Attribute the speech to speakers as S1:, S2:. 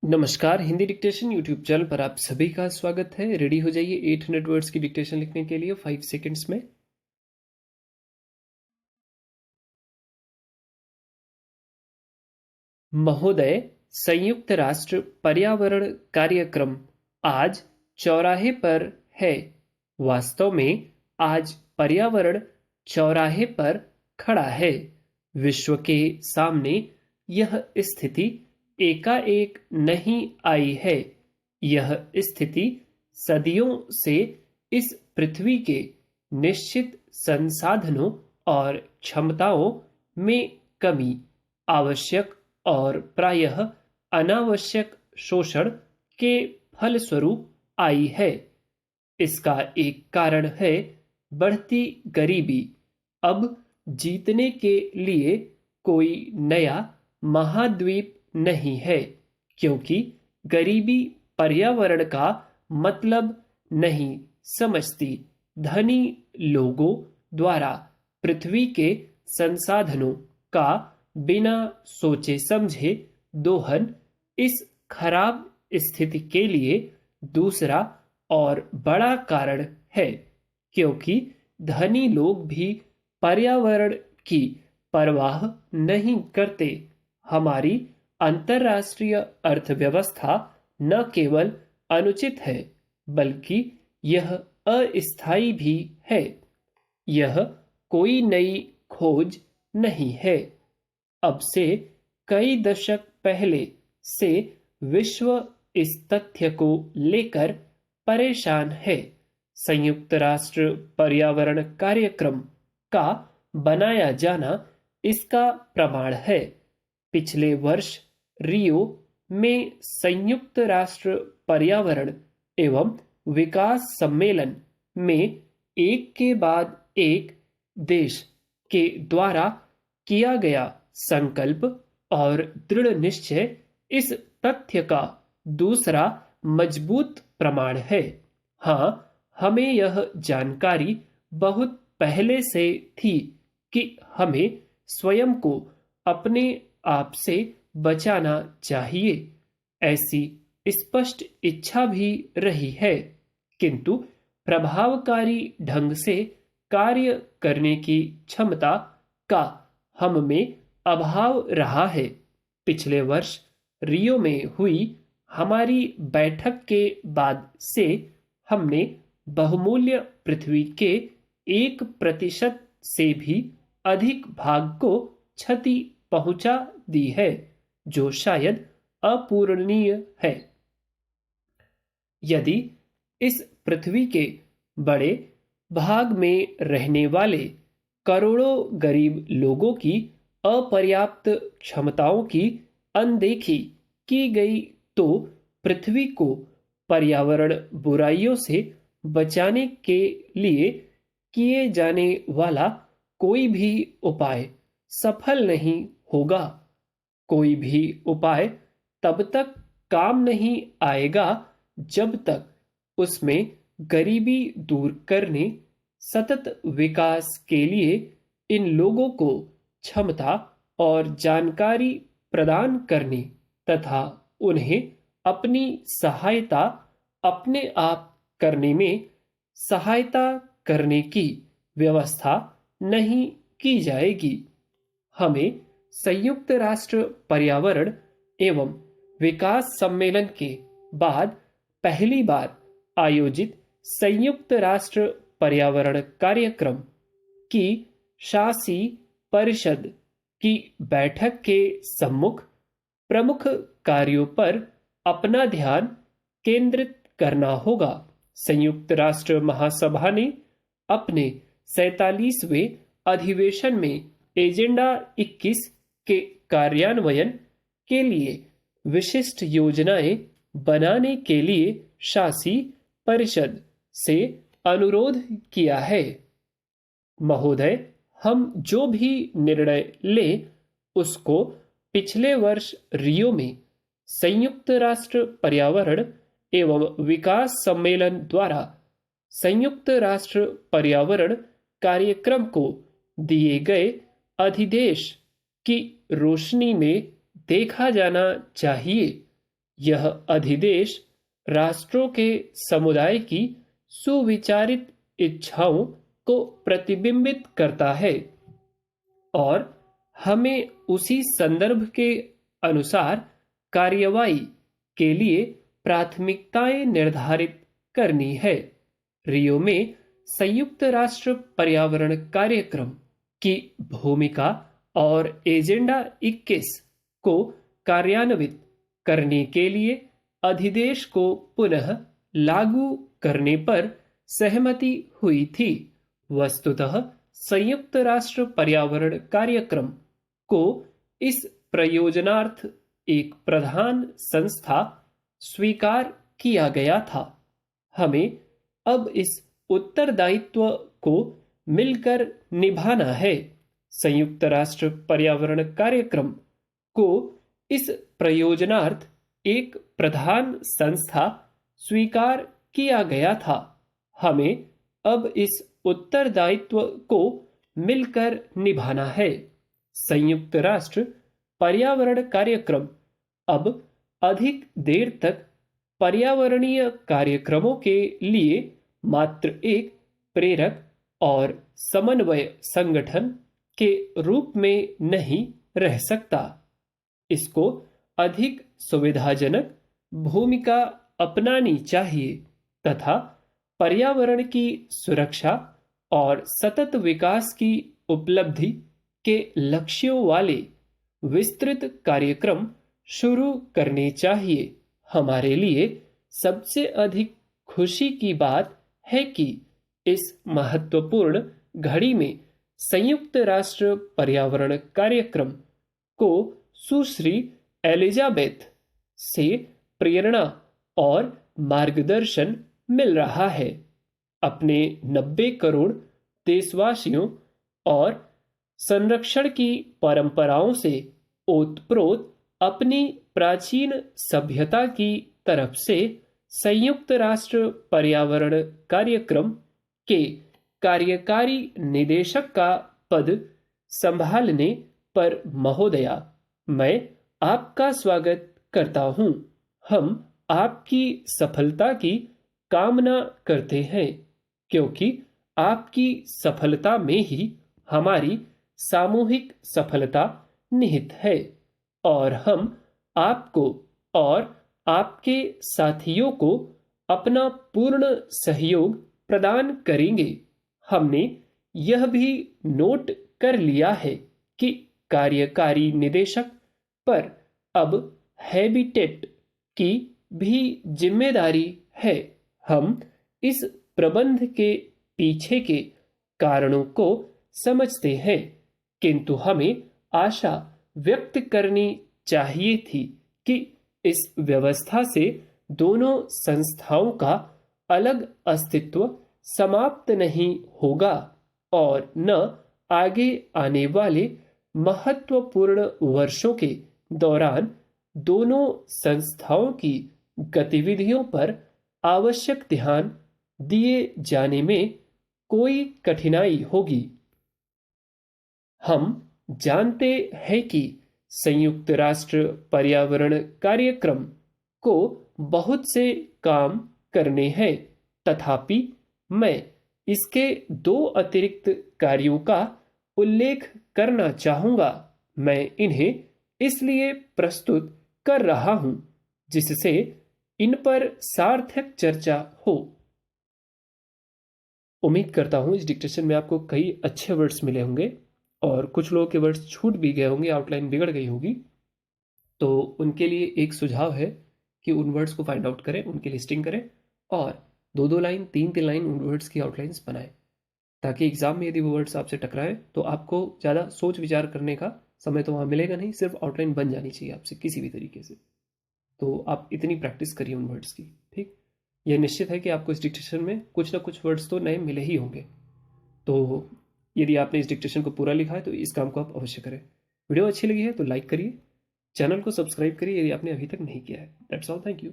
S1: नमस्कार, Hindi dictation YouTube channel पर आप सभी का स्वागत है। रेडी हो जाइए 800 वर्ड्स की डिक्टेशन लिखने के लिए 5 सेकंड्स में। महोदय, संयुक्त राष्ट्र पर्यावरण कार्यक्रम आज चौराहे पर है। वास्तव में आज पर्यावरण चौराहे पर खड़ा है। विश्व के सामने यह स्थिति एकाएक नहीं आई है। यह स्थिति सदियों से इस पृथ्वी के निश्चित संसाधनों और क्षमताओं में कमी, आवश्यक और प्रायः अनावश्यक शोषण के फलस्वरूप आई है। इसका एक कारण है बढ़ती गरीबी। अब जीतने के लिए कोई नया महाद्वीप नहीं है, क्योंकि गरीबी पर्यावरण का मतलब नहीं समझती। धनी लोगों द्वारा पृथ्वी के संसाधनों का बिना सोचे समझे दोहन इस खराब स्थिति के लिए दूसरा और बड़ा कारण है, क्योंकि धनी लोग भी पर्यावरण की परवाह नहीं करते। हमारी अंतर्राष्ट्रीय अर्थव्यवस्था न केवल अनुचित है, बल्कि यह अस्थायी भी है। यह कोई नई खोज नहीं है। अब से कई दशक पहले से विश्व इस तथ्य को लेकर परेशान है। संयुक्त राष्ट्र पर्यावरण कार्यक्रम का बनाया जाना इसका प्रमाण है। पिछले वर्ष रियो में संयुक्त राष्ट्र पर्यावरण एवं विकास सम्मेलन में एक के बाद एक देश के द्वारा किया गया संकल्प और दृढ़ निश्चय इस तथ्य का दूसरा मजबूत प्रमाण है। हाँ, हमें यह जानकारी बहुत पहले से थी कि हमें स्वयं को अपने आप से बचाना चाहिए। ऐसी स्पष्ट इच्छा भी रही है, किंतु प्रभावकारी ढंग से कार्य करने की क्षमता का हम में अभाव रहा है। पिछले वर्ष रियो में हुई हमारी बैठक के बाद से हमने बहुमूल्य पृथ्वी के 1% से भी अधिक भाग को क्षति पहुंचा दी है, जो शायद अपूरणीय है। यदि इस पृथ्वी के बड़े भाग में रहने वाले करोड़ों गरीब लोगों की अपर्याप्त क्षमताओं की अनदेखी की गई तो पृथ्वी को पर्यावरण बुराइयों से बचाने के लिए किए जाने वाला कोई भी उपाय सफल नहीं होगा। कोई भी उपाय तब तक काम नहीं आएगा जब तक उसमें गरीबी दूर करने, सतत विकास के लिए इन लोगों को क्षमता और जानकारी प्रदान करने तथा उन्हें अपनी सहायता अपने आप करने में सहायता करने की व्यवस्था नहीं की जाएगी। हमें संयुक्त राष्ट्र पर्यावरण एवं विकास सम्मेलन के बाद पहली बार आयोजित संयुक्त राष्ट्र पर्यावरण कार्यक्रम की शासी परिषद की बैठक के सम्मुख प्रमुख कार्यों पर अपना ध्यान केंद्रित करना होगा। संयुक्त राष्ट्र महासभा ने अपने 47वें अधिवेशन में एजेंडा 21 के कार्यान्वयन के लिए विशिष्ट योजनाएं बनाने के लिए शासी परिषद से अनुरोध किया है। महोदय, हम जो भी निर्णय लें उसको पिछले वर्ष रियो में संयुक्त राष्ट्र पर्यावरण एवं विकास सम्मेलन द्वारा संयुक्त राष्ट्र पर्यावरण कार्यक्रम को दिए गए अधिदेश की रोशनी में देखा जाना चाहिए। यह अधिदेश राष्ट्रों के समुदाय की सुविचारित इच्छाओं को प्रतिबिंबित करता है और हमें उसी संदर्भ के अनुसार कार्यवाही के लिए प्राथमिकताएं निर्धारित करनी है। रियो में संयुक्त राष्ट्र पर्यावरण कार्यक्रम की भूमिका और एजेंडा 21 को कार्यान्वित करने के लिए अधिदेश को पुनः लागू करने पर सहमति हुई थी। वस्तुतः संयुक्त राष्ट्र पर्यावरण कार्यक्रम को इस प्रयोजनार्थ एक प्रधान संस्था स्वीकार किया गया था। हमें अब इस उत्तरदायित्व को मिलकर निभाना है। संयुक्त राष्ट्र पर्यावरण कार्यक्रम को इस प्रयोजनार्थ एक प्रधान संस्था स्वीकार किया गया था। हमें अब इस उत्तरदायित्व को मिलकर निभाना है। संयुक्त राष्ट्र पर्यावरण कार्यक्रम अब अधिक देर तक पर्यावरणीय कार्यक्रमों के लिए मात्र एक प्रेरक और समन्वय संगठन के रूप में नहीं रह सकता। इसको अधिक सुविधाजनक भूमिका अपनानी चाहिए तथा पर्यावरण की सुरक्षा और सतत विकास की उपलब्धि के लक्ष्यों वाले विस्तृत कार्यक्रम शुरू करने चाहिए। हमारे लिए सबसे अधिक खुशी की बात है कि इस महत्वपूर्ण घड़ी में संयुक्त राष्ट्र पर्यावरण कार्यक्रम को सुश्री एलिजाबेथ से प्रेरणा और मार्गदर्शन मिल रहा है। अपने 90 करोड़ देशवासियों और संरक्षण की परंपराओं से ओतप्रोत अपनी प्राचीन सभ्यता की तरफ से संयुक्त राष्ट्र पर्यावरण कार्यक्रम के कार्यकारी निदेशक का पद संभालने पर महोदया, मैं आपका स्वागत करता हूं। हम आपकी सफलता की कामना करते हैं क्योंकि आपकी सफलता में ही हमारी सामूहिक सफलता निहित है और हम आपको और आपके साथियों को अपना पूर्ण सहयोग प्रदान करेंगे। हमने यह भी नोट कर लिया है कि कार्यकारी निदेशक पर अब हैबिटेट की भी जिम्मेदारी है। हम इस प्रबंध के पीछे के कारणों को समझते हैं, किंतु हमें आशा व्यक्त करनी चाहिए थी कि इस व्यवस्था से दोनों संस्थाओं का अलग अस्तित्व समाप्त नहीं होगा और न आगे आने वाले महत्वपूर्ण वर्षों के दौरान दोनों संस्थाओं की गतिविधियों पर आवश्यक ध्यान दिए जाने में कोई कठिनाई होगी। हम जानते हैं कि संयुक्त राष्ट्र पर्यावरण कार्यक्रम को बहुत से काम करने हैं, तथापि मैं इसके 2 अतिरिक्त कार्यों का उल्लेख करना चाहूंगा। मैं इन्हें इसलिए प्रस्तुत कर रहा हूं जिससे इन पर सार्थक चर्चा हो। उम्मीद करता हूं इस डिक्टेशन में आपको कई अच्छे वर्ड्स मिले होंगे और कुछ लोगों के वर्ड्स छूट भी गए होंगे, आउटलाइन बिगड़ गई होगी। तो उनके लिए एक सुझाव है कि उन वर्ड्स को फाइंड आउट करें, उनकी लिस्टिंग करें और 2-2 लाइन 3-3 लाइन उन वर्ड्स की आउटलाइंस बनाएं, ताकि एग्जाम में यदि वो वर्ड्स आपसे टकराएं तो आपको ज़्यादा सोच विचार करने का समय तो वहाँ मिलेगा नहीं, सिर्फ आउटलाइन बन जानी चाहिए आपसे किसी भी तरीके से। तो आप इतनी प्रैक्टिस करिए उन वर्ड्स की, ठीक। यह निश्चित है कि आपको इस डिक्टेशन में कुछ ना कुछ वर्ड्स तो नए मिले ही होंगे। तो यदि आपने इस डिक्टेशन को पूरा लिखा है तो इस काम को आप अवश्य करें। वीडियो अच्छी लगी है तो लाइक करिए, चैनल को सब्सक्राइब करिए यदि आपने अभी तक नहीं किया है। That's all, thank you.